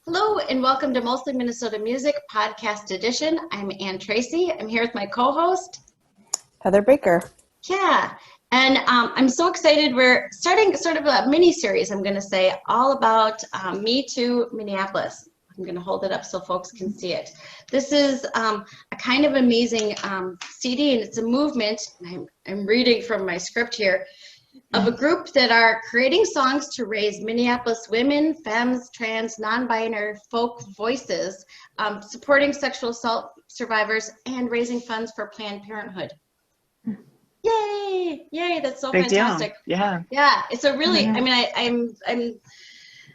Hello and welcome to Mostly Minnesota Music Podcast Edition. I'm Ann Tracy. I'm here with my co-host, Heather Baker. Yeah, and I'm so excited. We're starting sort of a mini-series, I'm going to say, all about Me Too Minneapolis. I'm going to hold it up so folks can see it. This is a kind of amazing CD, and it's a movement. I'm reading from my script here, of a group that are creating songs to raise Minneapolis women, femmes, trans, non-binary folk voices, supporting sexual assault survivors, and raising funds for Planned Parenthood. Yay! Yay! That's so Big fantastic. Deal. Yeah. Yeah. It's a really. I mean,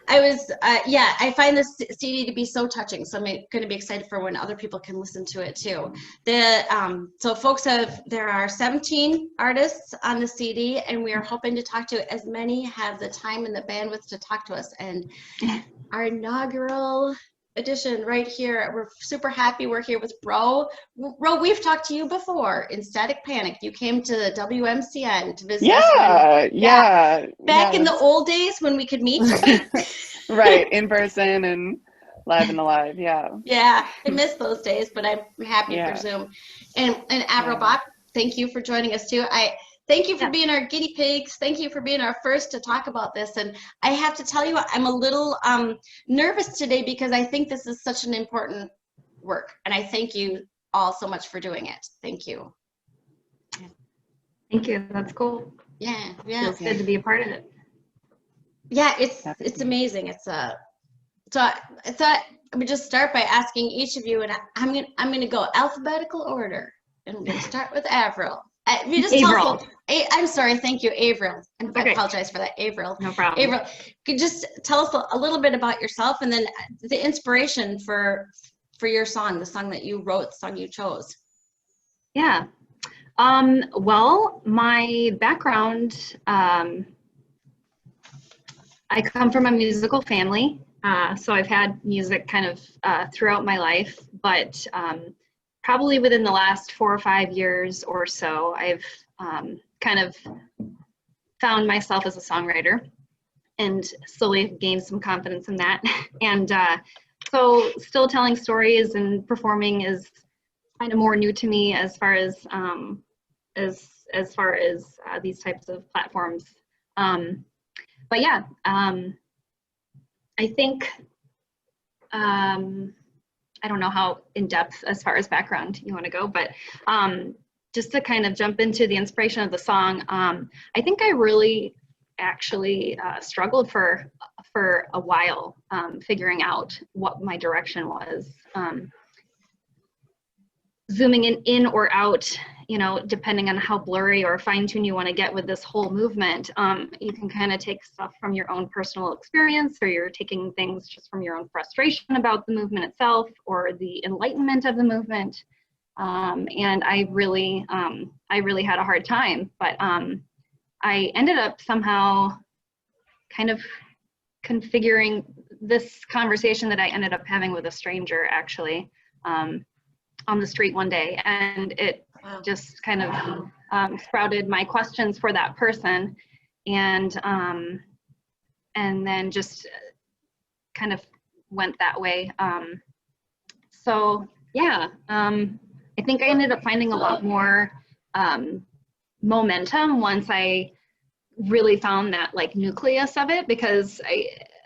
I find this CD to be so touching. So I'm going to be excited for when other people can listen to it too. So folks there are 17 artists on the CD, and we are hoping to talk to as many have the time and the bandwidth to talk to us. And our inaugural edition right here, we're super happy. We're here with Ro. Ro, we've talked to you before in Static Panic. You came to the WMCN to visit us. Yeah. Back in the old days when we could meet. Right, in person and live and alive, yeah. Yeah, I miss those days, but I'm happy for Zoom. And Averil Bach, thank you for joining us too. I thank you for being our guinea pigs. Thank you for being our first to talk about this. And I have to tell you, I'm a little nervous today because I think this is such an important work. And I thank you all so much for doing it. Thank you. Thank you. That's cool. Yeah. Feels good to be a part of it. Yeah, it's amazing. So I thought I would just start by asking each of you, and I'm gonna go alphabetical order, and I'm gonna start with Averil. You just Averil. I'm sorry. Thank you, Averil. And I Okay. apologize for that, Averil. No problem. Averil, could you just tell us a little bit about yourself, and then the inspiration for your song, the song that you wrote, the song you chose. Yeah. Well, my background, I come from a musical family, so I've had music kind of throughout my life, but probably within the last 4 or 5 years or so, I've kind of found myself as a songwriter and slowly gained some confidence in that. And so still telling stories and performing is kind of more new to me as far as these types of platforms. But yeah, I think, I don't know how in depth as far as background you want to go, but just to kind of jump into the inspiration of the song, I think I really actually struggled for a while figuring out what my direction was. Zooming in or out, depending on how blurry or fine-tuned you want to get with this whole movement, you can kind of take stuff from your own personal experience, or you're taking things just from your own frustration about the movement itself or the enlightenment of the movement. And I really had a hard time, but I ended up somehow kind of configuring this conversation that I ended up having with a stranger, actually, on the street one day, and it just kind of sprouted my questions for that person, and then just kind of went that way. So yeah, I think I ended up finding a lot more momentum once I really found that like nucleus of it, because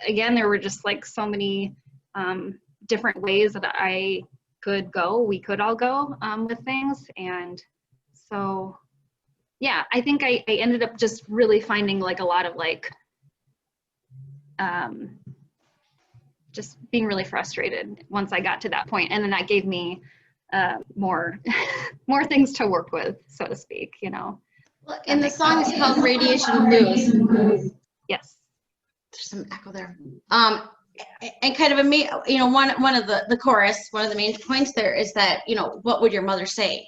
again there were just like so many different ways that we could all go with things. And so, yeah, I think I ended up just really finding like a lot of like, just being really frustrated once I got to that point. And then that gave me more things to work with, so to speak, Well, and the song is called Radiation Blues. Yes. There's some echo there. And kind of one of the chorus, one of the main points there is that, what would your mother say?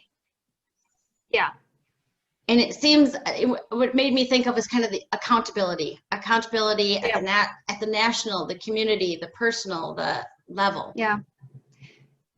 Yeah. And it seems what made me think of is kind of the accountability at the national, the community, the personal, the level. Yeah.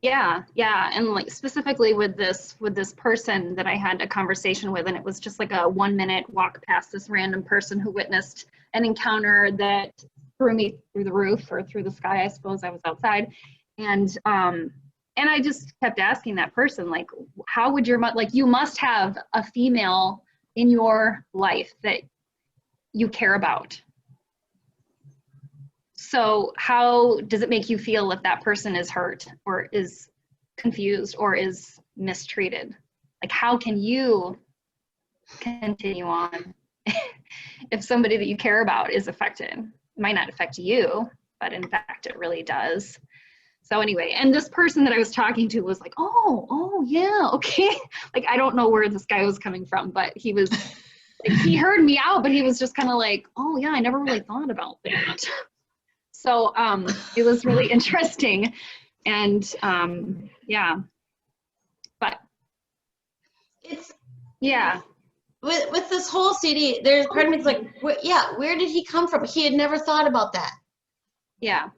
Yeah, yeah, and like specifically with this person that I had a conversation with, and it was just like a 1 minute walk past this random person who witnessed an encounter that threw me through the roof or through the sky. I suppose I was outside, and I just kept asking that person, like, how would your like, you must have a female in your life that you care about. So how does it make you feel if that person is hurt or is confused or is mistreated? Like, how can you continue on if somebody that you care about is affected? It might not affect you, but in fact, it really does. So anyway, and this person that I was talking to was like, oh yeah, okay. Like, I don't know where this guy was coming from, but he was, like, he heard me out, but he was just kind of like, oh yeah, I never really thought about that. So it was really interesting, and yeah, but It's yeah, with this whole CD. There's part of me that's like, yeah, where did he come from? He had never thought about that. yeah,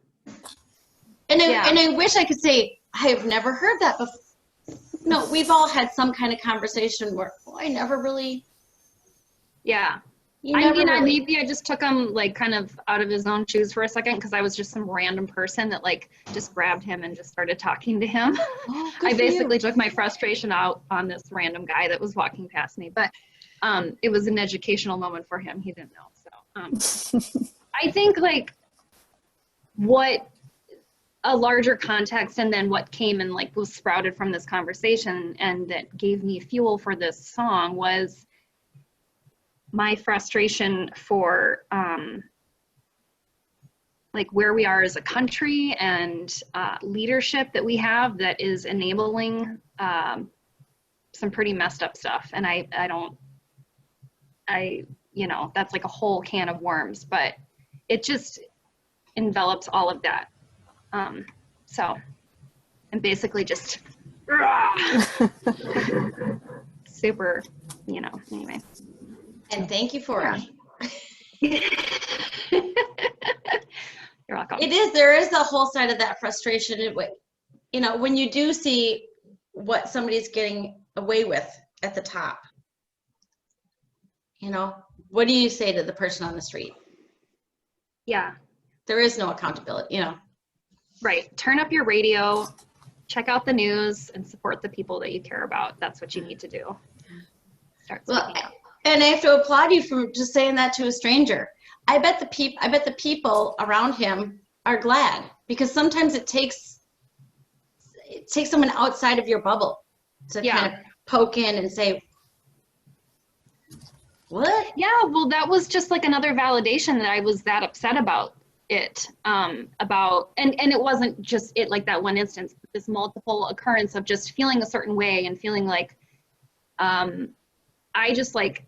And yeah. I wish I could say I've never heard that before. No, we've all had some kind of conversation where I never really. Yeah. Maybe I just took him like kind of out of his own shoes for a second, because I was just some random person that like just grabbed him and just started talking to him. Oh, I basically took my frustration out on this random guy that was walking past me, but it was an educational moment for him. He didn't know. So I think like what a larger context, and then what came and like was sprouted from this conversation and that gave me fuel for this song was my frustration for like where we are as a country and leadership that we have that is enabling some pretty messed up stuff. And you know, that's like a whole can of worms, but it just envelops all of that. So, and basically just super, you know, anyway. And thank you for it. You're welcome. There is a whole side of that frustration. You know, when you do see what somebody's getting away with at the top, you know, what do you say to the person on the street? Yeah. There is no accountability, you know. Right. Turn up your radio, check out the news, and support the people that you care about. That's what you need to do. Start speaking up. And I have to applaud you for just saying that to a stranger. I bet the people around him are glad, because sometimes it takes someone outside of your bubble to kind of poke in and say, what? Yeah, well, that was just like another validation that I was that upset about it, and it wasn't just it, like that one instance, this multiple occurrence of just feeling a certain way and feeling like, I just like,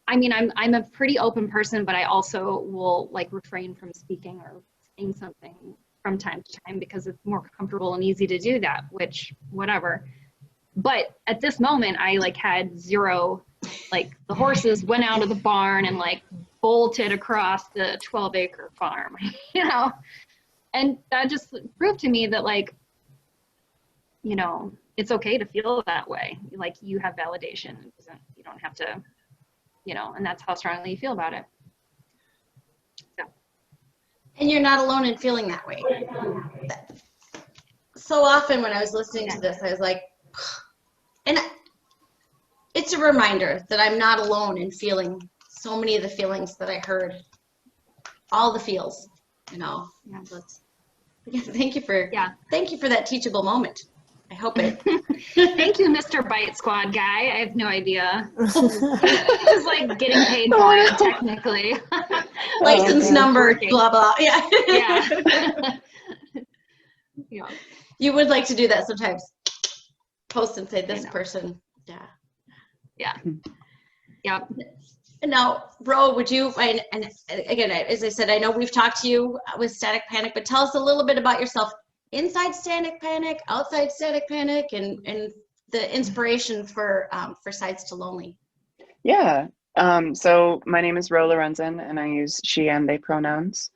I mean, I'm a pretty open person, but I also will like refrain from speaking or saying something from time to time because it's more comfortable and easy to do that, which whatever. But at this moment, I like had zero, like the horses went out of the barn and like bolted across the 12-acre farm, you know? And that just proved to me that like, you know, it's okay to feel that way. Like you have validation. You don't have to, you know, and that's how strongly you feel about it. So. And you're not alone in feeling that way. So often when I was listening to this, I was like, and it's a reminder that I'm not alone in feeling so many of the feelings that I heard, all the feels, you know. Yeah. Thank you for that teachable moment. I hope it. Thank you, Mr. Bite Squad guy. I have no idea. It's like getting paid for it, technically. License number, blah, blah. Yeah. Yeah. Yeah. You would like to do that sometimes. Post and say this person. Yeah. Yeah. Yeah. And now, Ro, would you, and again, as I said, I know we've talked to you with Static Panic, but tell us a little bit about yourself. Inside Static Panic, outside Static Panic, and the inspiration for Sides to Lonely. Yeah. So my name is Lorenzen, and I use she and they pronouns.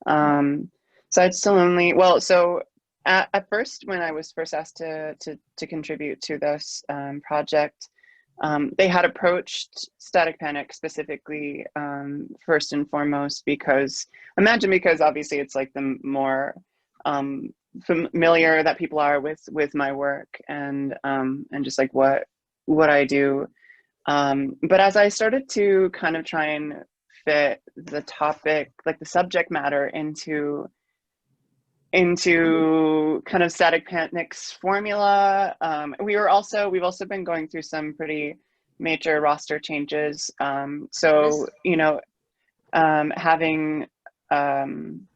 Sides to Lonely. Well, so at first, when I was first asked to contribute to this project, they had approached Static Panic specifically, first and foremost, because obviously it's like the more familiar that people are with my work and just like what I do. But as I started to kind of try and fit the topic, like the subject matter into kind of Static Panic's formula. We've also been going through some pretty major roster changes. So, you know, having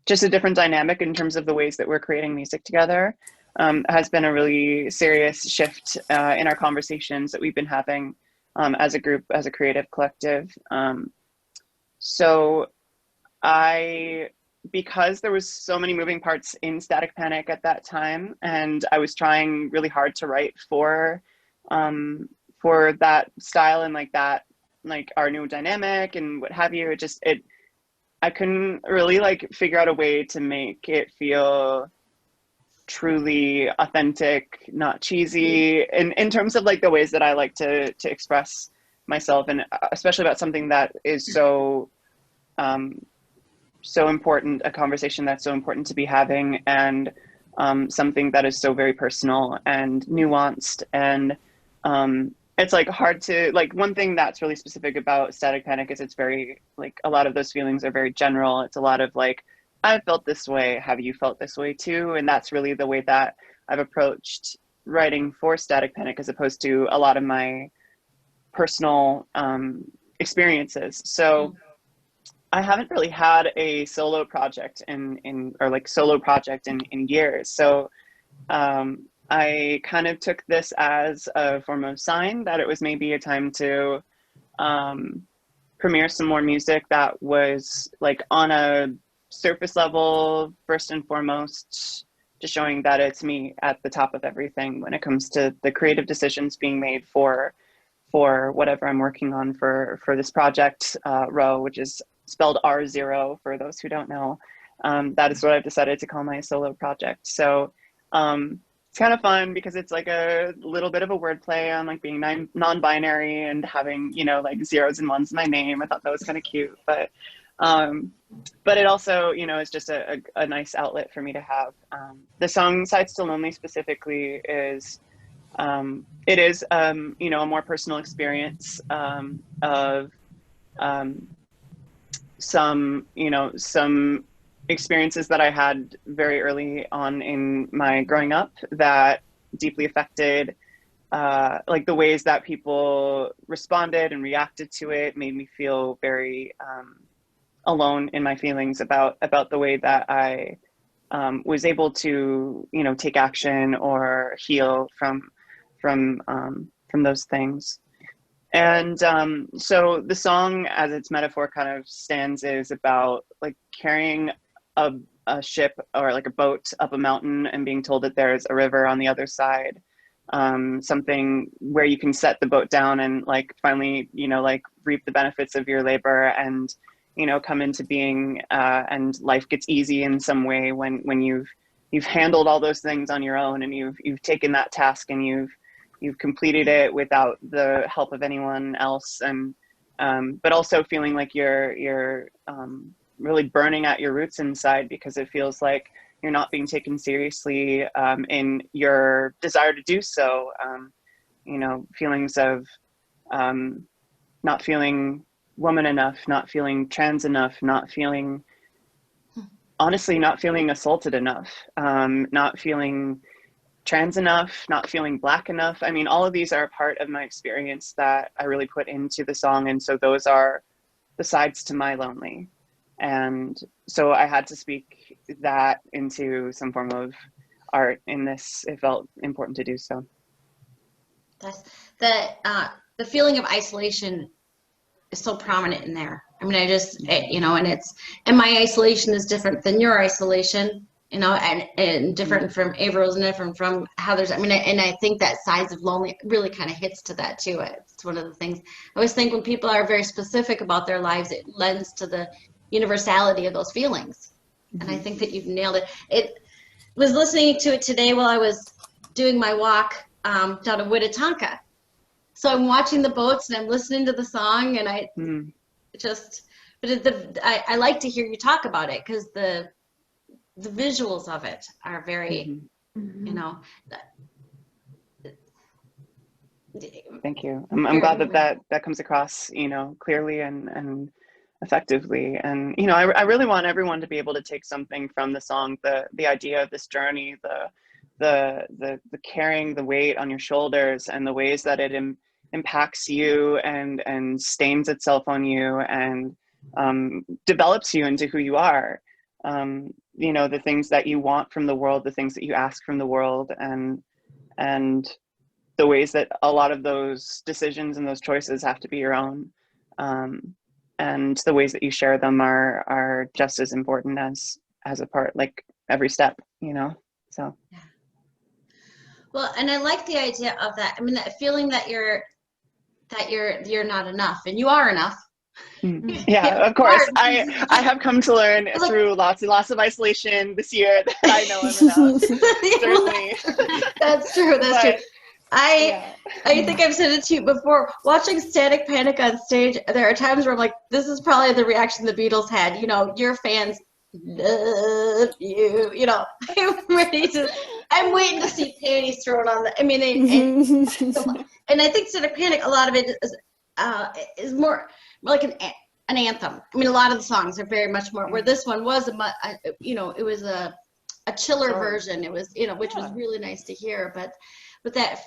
just a different dynamic in terms of the ways that we're creating music together has been a really serious shift in our conversations that we've been having as a group, as a creative collective. So because there was so many moving parts in Static Panic at that time, and I was trying really hard to write for that style and like our new dynamic and what have you, I couldn't really like figure out a way to make it feel truly authentic, not cheesy, in terms of like the ways that I like to express myself, and especially about something that is so important, a conversation that's so important to be having, and something that is so very personal and nuanced. And it's like hard to, like, one thing that's really specific about Static Panic is it's very, like, a lot of those feelings are very general. It's a lot of like, I felt this way, have you felt this way too? And that's really the way that I've approached writing for Static Panic, as opposed to a lot of my personal experiences. So I haven't really had a solo project in years. So I kind of took this as a form of sign that it was maybe a time to premiere some more music that was like on a surface level, first and foremost, just showing that it's me at the top of everything when it comes to the creative decisions being made for whatever I'm working on for this project, Row, which is spelled R0 for those who don't know. That is what I've decided to call my solo project. So it's kind of fun because it's like a little bit of a wordplay on like being non-binary and having, you know, like zeros and ones in my name. I thought that was kind of cute, but it also, you know, is just a nice outlet for me to have. The song Side Still Lonely specifically is, it is, you know, a more personal experience of some experiences that I had very early on in my growing up that deeply affected like the ways that people responded and reacted to it, made me feel very alone in my feelings about the way that I was able to, you know, take action or heal from those things. And so the song, as its metaphor kind of stands, is about like carrying a ship or like a boat up a mountain and being told that there's a river on the other side. Something where you can set the boat down and like finally, you know, like reap the benefits of your labor and, you know, come into being, and life gets easy in some way when you've handled all those things on your own, and you've taken that task and you've completed it without the help of anyone else. And but also feeling like you're really burning at your roots inside, because it feels like you're not being taken seriously in your desire to do so. You know, feelings of not feeling woman enough, not feeling trans enough, honestly not feeling assaulted enough, not feeling trans enough, not feeling Black enough. I mean, all of these are a part of my experience that I really put into the song. And so those are the sides to my lonely. And so I had to speak that into some form of art in this. It felt important to do so. That's the feeling of isolation is so prominent in there. I mean, you know, and my isolation is different than your isolation, you know, and different from Averil's and different from Heather's. I mean, and I think that sides of lonely really kind of hits to that too. It's one of the things I always think when people are very specific about their lives, it lends to the universality of those feelings. And I think that you've nailed it. was listening to it today while I was doing my walk down to Winnetonka. So I'm watching the boats and I'm listening to the song, and I I like to hear you talk about it because the visuals of it are very, you know. Thank you. I'm glad that comes across, you know, clearly and effectively. And, you know, I really want everyone to be able to take something from the song, the idea of this journey, the carrying the weight on your shoulders and the ways that it impacts you and stains itself on you and develops you into who you are. You know, the things that you want from the world, the things that you ask from the world, and the ways that a lot of those decisions and those choices have to be your own. And the ways that you share them are just as important as a part, like every step, you know, so. Yeah. Well, and I like the idea of that. I mean, that feeling that you're not enough, and you are enough. Yeah, of course. I have come to learn through lots and lots of isolation this year that I know I'm enough. Certainly. That's true. That's true. I think I've said it to you before. Watching Static Panic on stage, there are times where I'm like, this is probably the reaction the Beatles had. You know, your fans love you. You know, I'm waiting to see panties thrown on the. I mean, and I think Static Panic, a lot of it is more like an anthem. I mean, a lot of the songs are very much more. Where this one was it was a chiller version. It was, you know, which was really nice to hear, but that.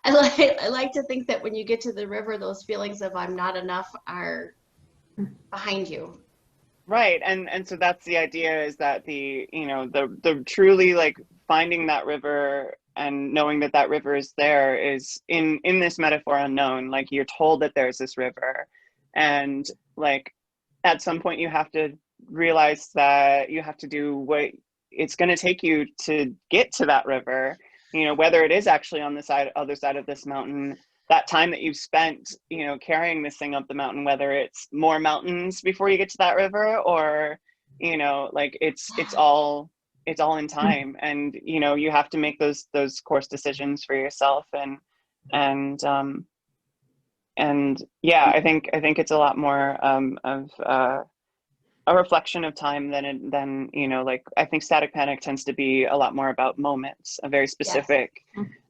I like to think that when you get to the river, those feelings of I'm not enough are behind you. Right, and so that's the idea, is that the truly like finding that river and knowing that river is there is in this metaphor unknown. Like, you're told that there's this river, and like at some point you have to realize that you have to do what it's going to take you to get to that river. You know, whether it is actually on the other side of this mountain, that time that you've spent, you know, carrying this thing up the mountain, whether it's more mountains before you get to that river, or, you know, like it's all in time. And, you know, you have to make those course decisions for yourself. And yeah, I think it's a lot more of a reflection of time than you know, like I think Static Panic tends to be a lot more about moments, a very specific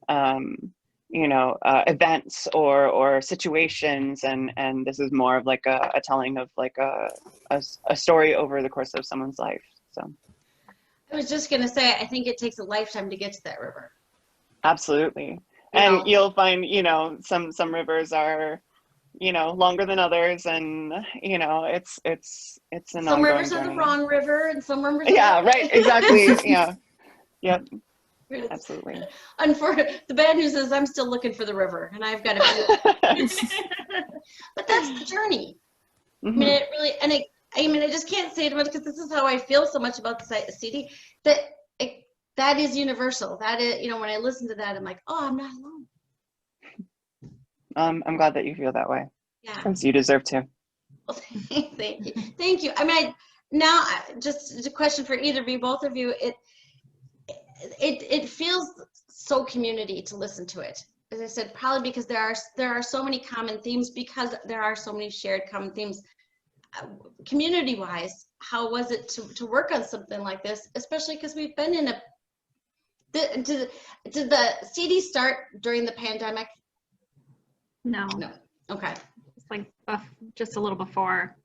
you know, events or situations, and this is more of like a telling of like a story over the course of someone's life. So I was just gonna say, I think it takes a lifetime to get to that river. Absolutely. And you'll find, you know, some rivers are, you know, longer than others, and you know, it's an some rivers journey. are the wrong river, and some rivers right, exactly. Yep, absolutely. Unfortunately, the bad news is I'm still looking for the river, and I've got a few. But that's the journey. I mean, it really, and I just can't say it much, because this is how I feel so much about the CD, that is universal. That is, you know, when I listen to that, I'm like, oh, I'm not alone. I'm glad that you feel that way. Yeah. Since you deserve to. Well, thank you. I mean, now just a question for either of you, both of you. It feels so community to listen to it. As I said, probably because there are so many common themes, because there are so many shared common themes. Community-wise, how was it to work on something like this? Especially because we've been in did the CD start during the pandemic? No. Okay. It's like just a little before.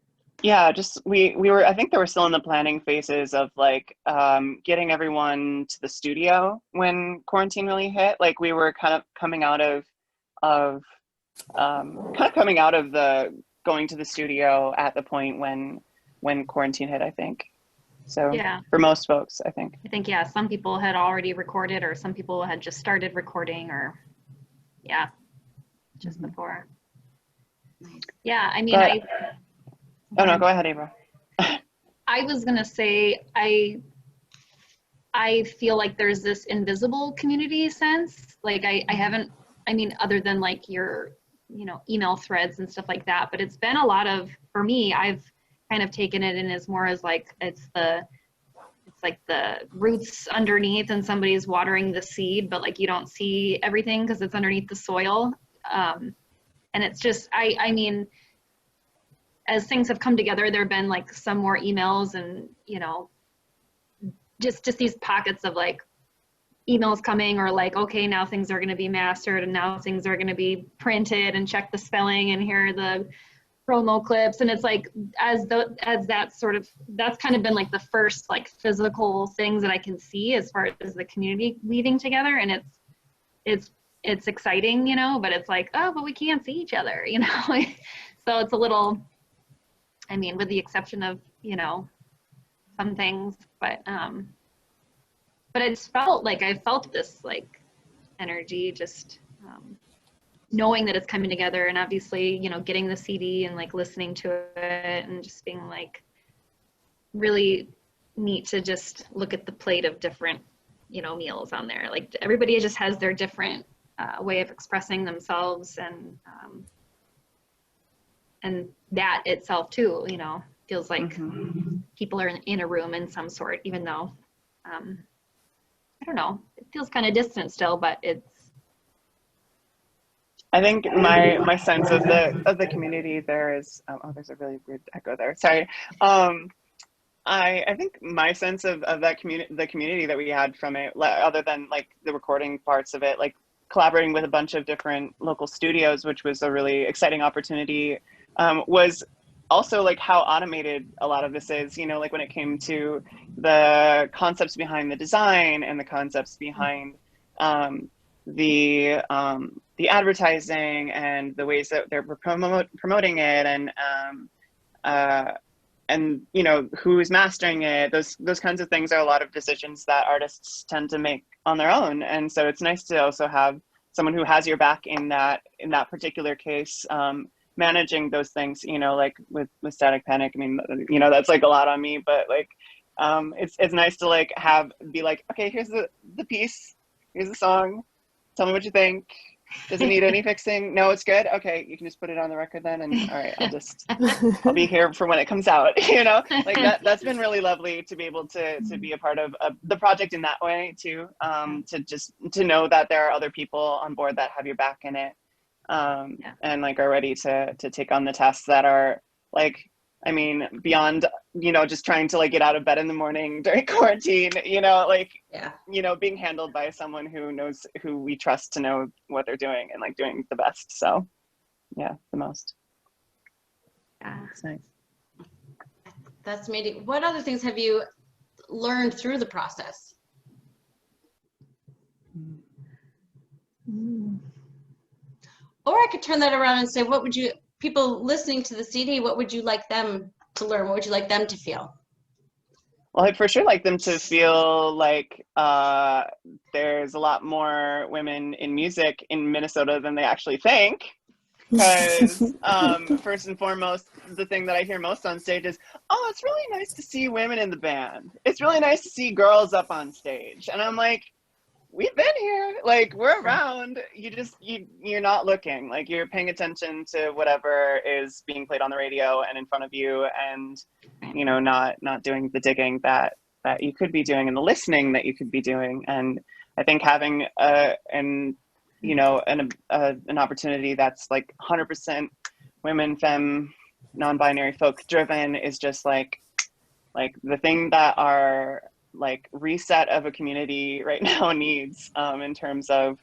Yeah, just we were, I think they were still in the planning phases of like getting everyone to the studio when quarantine really hit. Like, we were kind of coming out of the going to the studio at the point when quarantine hit, I think. So yeah, for most folks, I think yeah, some people had already recorded, or some people had just started recording, or just before. Yeah, I mean, oh no, go ahead, Averil. I was gonna say, I feel like there's this invisible community sense. Like I haven't, I mean, other than like your, you know, email threads and stuff like that, but it's been a lot of, for me, I've kind of taken it in as more as like, it's it's like the roots underneath and somebody's watering the seed, but like you don't see everything because it's underneath the soil. And it's just, I mean, as things have come together, there have been like some more emails and, you know, just these pockets of like emails coming, or like, okay, now things are going to be mastered and now things are going to be printed and check the spelling and here are the promo clips. And it's like, as that sort of, that's kind of been like the first like physical things that I can see as far as the community weaving together. And it's exciting, you know, but it's like, oh, but we can't see each other, you know? So it's a little, I mean, with the exception of, you know, some things, but I just felt like I felt this like energy, just knowing that it's coming together, and obviously, you know, getting the CD and like listening to it and just being like really neat to just look at the plate of different, you know, meals on there. Like everybody just has their different way of expressing themselves, and that itself too, you know, feels like people are in a room in some sort, even though I don't know, it feels kind of distant still, but it's. I think my sense of the community there is, oh, there's a really weird echo there. Sorry. I think my sense of that the community that we had from it, other than like the recording parts of it, like collaborating with a bunch of different local studios, which was a really exciting opportunity, was also like how automated a lot of this is, you know, like when it came to the concepts behind the design and the concepts behind the advertising and the ways that they're promoting it, and you know, who's mastering it, those kinds of things are a lot of decisions that artists tend to make on their own. And so it's nice to also have someone who has your back in that particular case, managing those things, you know, like with Static Panic. I mean, you know, that's like a lot on me, but like it's nice to like be like, okay, here's the piece, here's the song, tell me what you think. Does it need any fixing? No, it's good. Okay, you can just put it on the record then, and all right, I'll be here for when it comes out. You know, like that's been really lovely to be able to be a part of the project in that way too. To know that there are other people on board that have your back in it, and like are ready to take on the tasks that are like, I mean, beyond, you know, just trying to like get out of bed in the morning during quarantine, you know, like, you know, being handled by someone who we trust to know what they're doing and like doing the best. So yeah, the most. Yeah. It's nice. That's amazing. What other things have you learned through the process? Or I could turn that around and say, what would you, people listening to the CD, what would you like them to learn? What would you like them to feel? Well, I'd for sure like them to feel like there's a lot more women in music in Minnesota than they actually think. Because first and foremost, the thing that I hear most on stage is, oh, it's really nice to see women in the band. It's really nice to see girls up on stage. And I'm like, we've been here, like we're around. You're not looking, like you're paying attention to whatever is being played on the radio and in front of you, and you know, not doing the digging that you could be doing and the listening that you could be doing. And I think having an opportunity that's like 100% women, femme, non-binary, folk driven is just like the thing that our like reset of a community right now needs, in terms of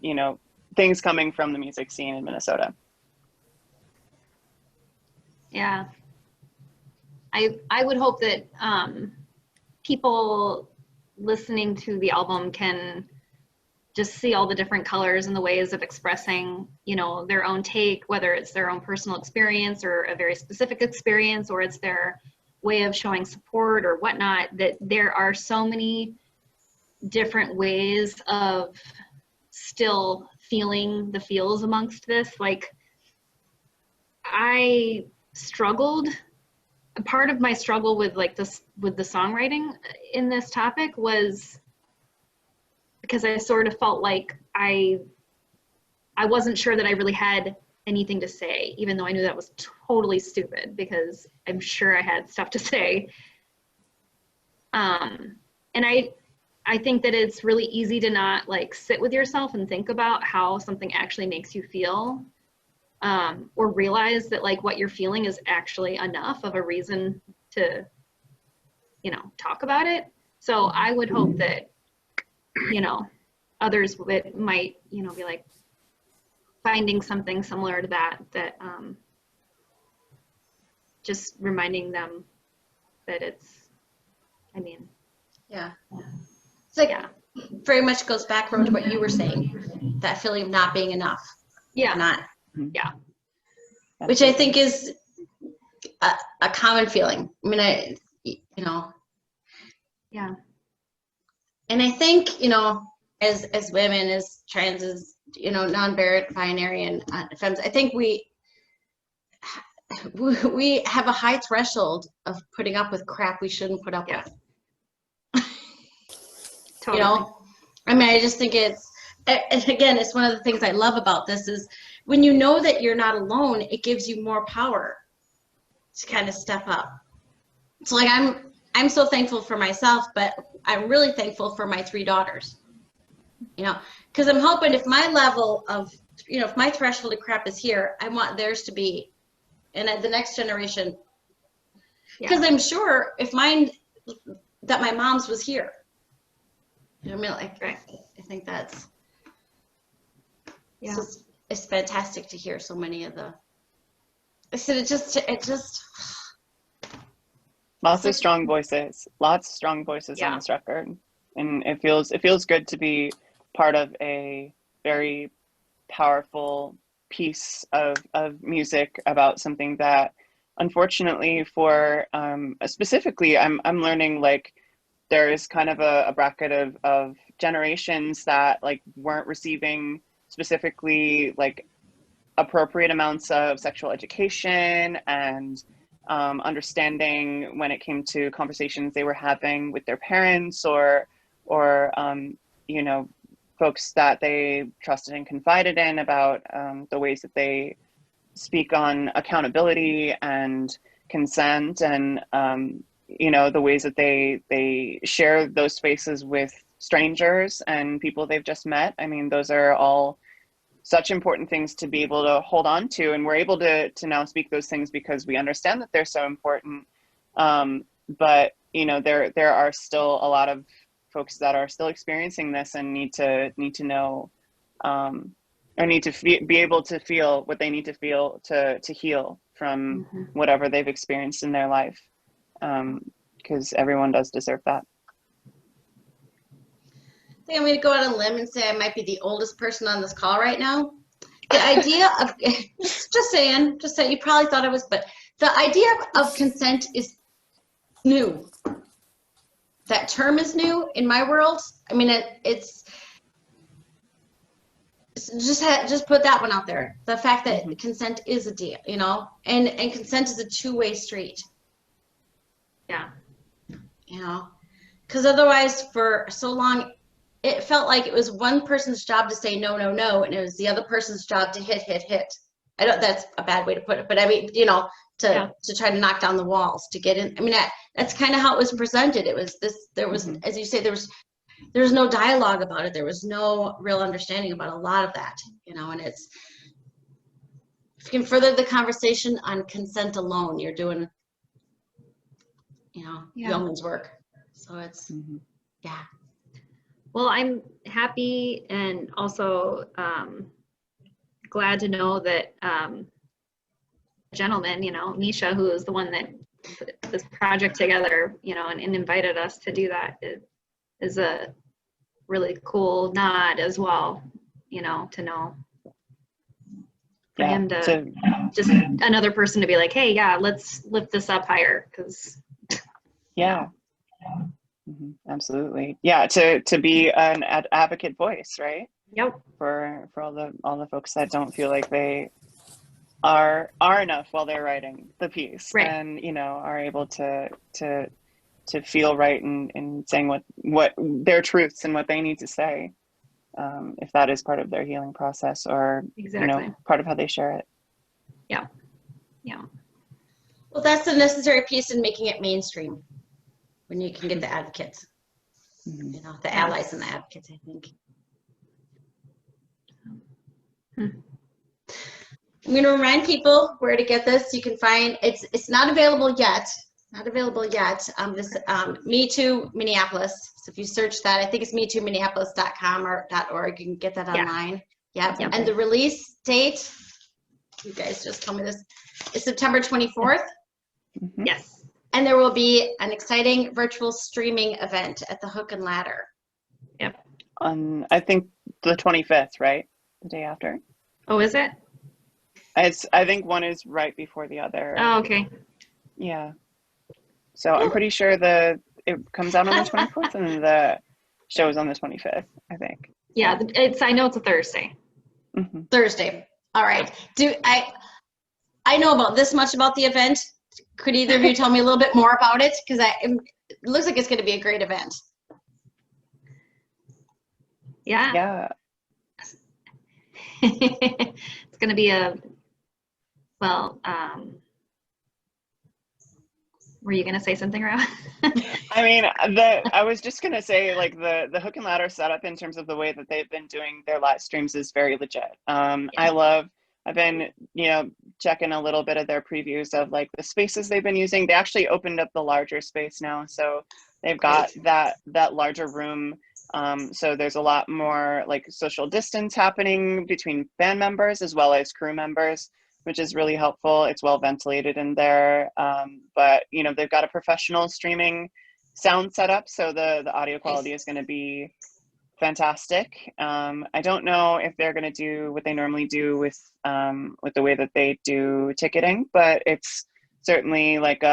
you know, things coming from the music scene in Minnesota. Yeah, I would hope that people listening to the album can just see all the different colors and the ways of expressing, you know, their own take, whether it's their own personal experience or a very specific experience, or it's their way of showing support or whatnot, that there are so many different ways of still feeling the feels amongst this. Like, I struggled, part of my struggle with like this, with the songwriting in this topic, was because I sort of felt like I wasn't sure that I really had anything to say, even though I knew that was totally stupid, because I'm sure I had stuff to say. And I think that it's really easy to not like sit with yourself and think about how something actually makes you feel, or realize that like what you're feeling is actually enough of a reason to, you know, talk about it. So I would hope that, you know, others might, you know, be like finding something similar to that, just reminding them that it's, I mean. Yeah. It's like, very much goes back around to what you were saying, that feeling of not being enough. Yeah. Not. Yeah. Which I think is a common feeling. I mean, you know. Yeah. And I think, you know, as women, as trans, as, you know, non-binary and femmes, I think we have a high threshold of putting up with crap we shouldn't put up with. Totally. You know, I mean, I just think it's, and again, it's one of the things I love about this is when you know that you're not alone, it gives you more power to kind of step up. So like, I'm so thankful for myself, but I'm really thankful for my 3 daughters, you know, because I'm hoping if my level of, you know, if my threshold of crap is here, I want theirs to be, and the next generation, because I'm sure if mine, that my mom's was here. You know what I mean? Like, right. I think that's, yeah. It's fantastic to hear so many of the, I said, it just. Lots of strong voices on this record. And it feels good to be part of a very powerful piece of music about something that, unfortunately, for specifically, I'm learning like there is kind of a bracket of generations that like weren't receiving specifically like appropriate amounts of sexual education and understanding when it came to conversations they were having with their parents or you know, folks that they trusted and confided in about the ways that they speak on accountability and consent and you know, the ways that they share those spaces with strangers and people they've just met. I mean, those are all such important things to be able to hold on to, and we're able to now speak those things because we understand that they're so important. But you know, there are still a lot of folks that are still experiencing this and need to know, or need to be able to feel what they need to feel to heal from whatever they've experienced in their life, because everyone does deserve that. I think I'm going to go out on a limb and say I might be the oldest person on this call right now. The idea of, just saying, you probably thought I was, but the idea of consent is new. That term is new in my world. I mean, it's just put that one out there. The fact that consent is a deal, you know, and consent is a two-way street. Yeah. You know, because otherwise for so long, it felt like it was one person's job to say no, no, no, and it was the other person's job to hit. I don't. That's a bad way to put it, but I mean, you know, to try to knock down the walls to get in. I mean, that's kind of how it was presented. It was this. There was, as you say, there was no dialogue about it. There was no real understanding about a lot of that. You know, and it's, if you can further the conversation on consent alone, you're doing, you know, yeoman's work. So it's Well, I'm happy and also glad to know that a gentleman, you know, Misha, who is the one that put this project together, you know, and invited us to do that, is a really cool nod as well, you know, to know for him to just another person to be like, hey, let's lift this up higher, because Absolutely. Yeah, to be an advocate voice, right? Yep. For all the folks that don't feel like they are enough while they're writing the piece, right. And you know, are able to feel right in saying what their truths and what they need to say, if that is part of their healing process, or you know, part of how they share it. Yeah. Well, that's the necessary piece in making it mainstream. when you can get the advocates, Mhm. you know, the allies and the advocates, I think. I'm going to remind people where to get this. You can find it's not available yet. Not available yet. This Me Too Minneapolis. So if you search that, I think it's metoominneapolis.com or .org. You can get that online. Yep. And the release date, you guys just told me this, is September 24th. Mhm. Yes. And there will be an exciting virtual streaming event at the Hook and Ladder. Yep. On, I think, the 25th, right? The day after. Oh, is it? I think one is right before the other. Oh, okay. Yeah. So I'm pretty sure it comes out on the 24th and the show is on the 25th, I think. Yeah, I know it's a Thursday. Mm-hmm. Thursday. All right. I know about this much about the event. Could either of you tell me a little bit more about it? Because it looks like it's going to be a great event. Yeah. Yeah. It's going to be were you going to say something, Rob? I mean, I was just gonna say, like, the Hook and Ladder setup in terms of the way that they've been doing their live streams is very legit. I've been, checking a little bit of their previews of like the spaces they've been using. They actually opened up the larger space now, so they've got that larger room. So there's a lot more like social distance happening between band members as well as crew members, which is really helpful. It's well ventilated in there. But they've got a professional streaming sound setup, so the audio quality is going to be fantastic. I don't know if they're going to do what they normally do with the way that they do ticketing, but it's certainly like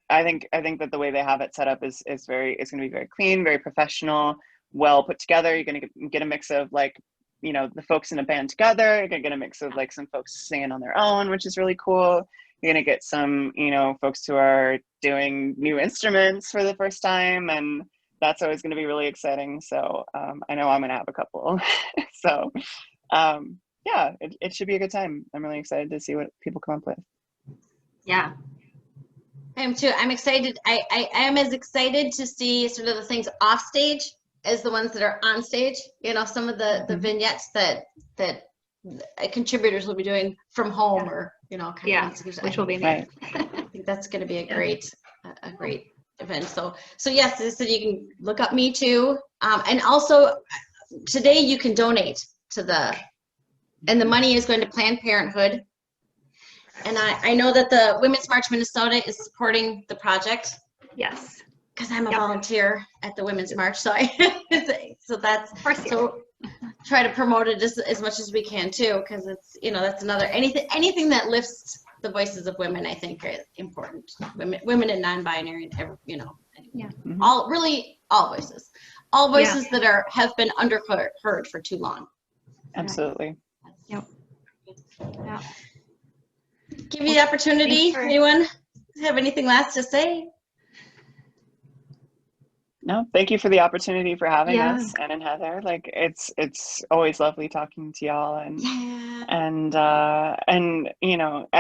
I think that the way they have it set up is it's going to be very clean, very professional, well put together. You're going to get a mix of like, the folks in a band together. You're going to get a mix of like some folks singing on their own, which is really cool. You're going to get some, folks who are doing new instruments for the first time, and that's always going to be really exciting. So I know I'm going to have a couple. So yeah, it should be a good time. I'm really excited to see what people come up with. Yeah. I am too. I'm excited. I am as excited to see sort of the things off stage as the ones that are on stage. Some of the vignettes that contributors will be doing from home or which will be right. I think that's going to be a great event. So yes, so you can look up Me Too, and also today you can donate to and the money is going to Planned Parenthood. And I know that the Women's March Minnesota is supporting the project. Yes. Because I'm a volunteer at the Women's March, so try to promote it as much as we can too, because it's that's another anything that lifts the voices of women, I think, are important. Women and non-binary, all voices, that have been underheard for too long. Absolutely. Yep. Yeah. Give you the opportunity. Anyone have anything last to say? No, thank you for the opportunity for having us, Ann and Heather. Like it's always lovely talking to y'all, and I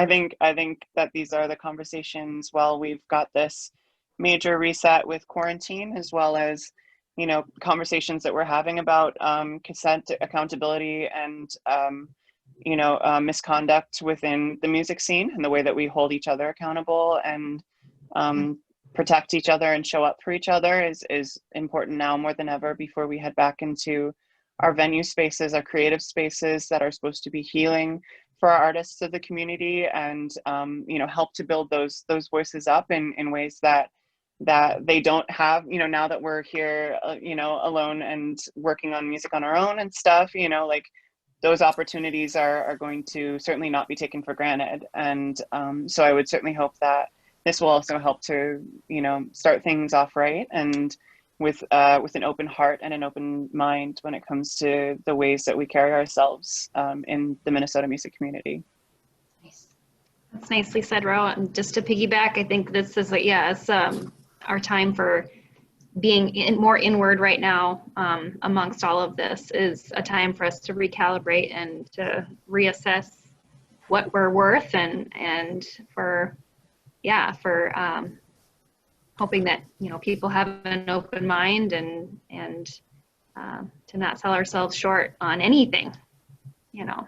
think that these are the conversations while we've got this major reset with quarantine, as well as conversations that we're having about consent, accountability, and misconduct within the music scene, and the way that we hold each other accountable and protect each other and show up for each other is important now more than ever, before we head back into our venue spaces, our creative spaces that are supposed to be healing for our artists of the community, and help to build those voices up in ways that they don't have, now that we're here, alone and working on music on our own and stuff, like those opportunities are going to certainly not be taken for granted. And so I would certainly hope that this will also help to, start things off right, and with an open heart and an open mind when it comes to the ways that we carry ourselves in the Minnesota music community. That's nicely said, Ro. And just to piggyback, I think this is it's our time for being more inward right now. Amongst all of this is a time for us to recalibrate and to reassess what we're worth, and for hoping that, you know, people have an open mind and to not sell ourselves short on anything, you know.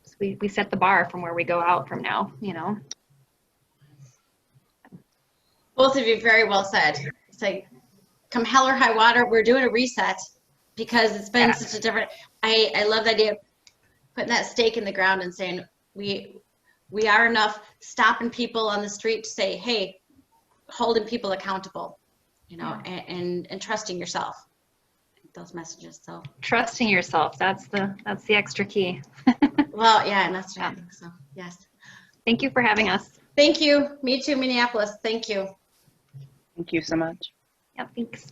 So we set the bar from where we go out from now, you know. Both of you very well said. It's like, come hell or high water, we're doing a reset because it's been such a different, I love the idea of putting that stake in the ground and saying, we are enough, stopping people on the street to say, hey, holding people accountable, you know, and trusting yourself. Those messages. So Trusting yourself, that's the extra key. well, yeah, and that's right. So yes. Thank you for having us. Thank you. Me too, Minneapolis. Thank you. Thank you so much. Yeah, thanks.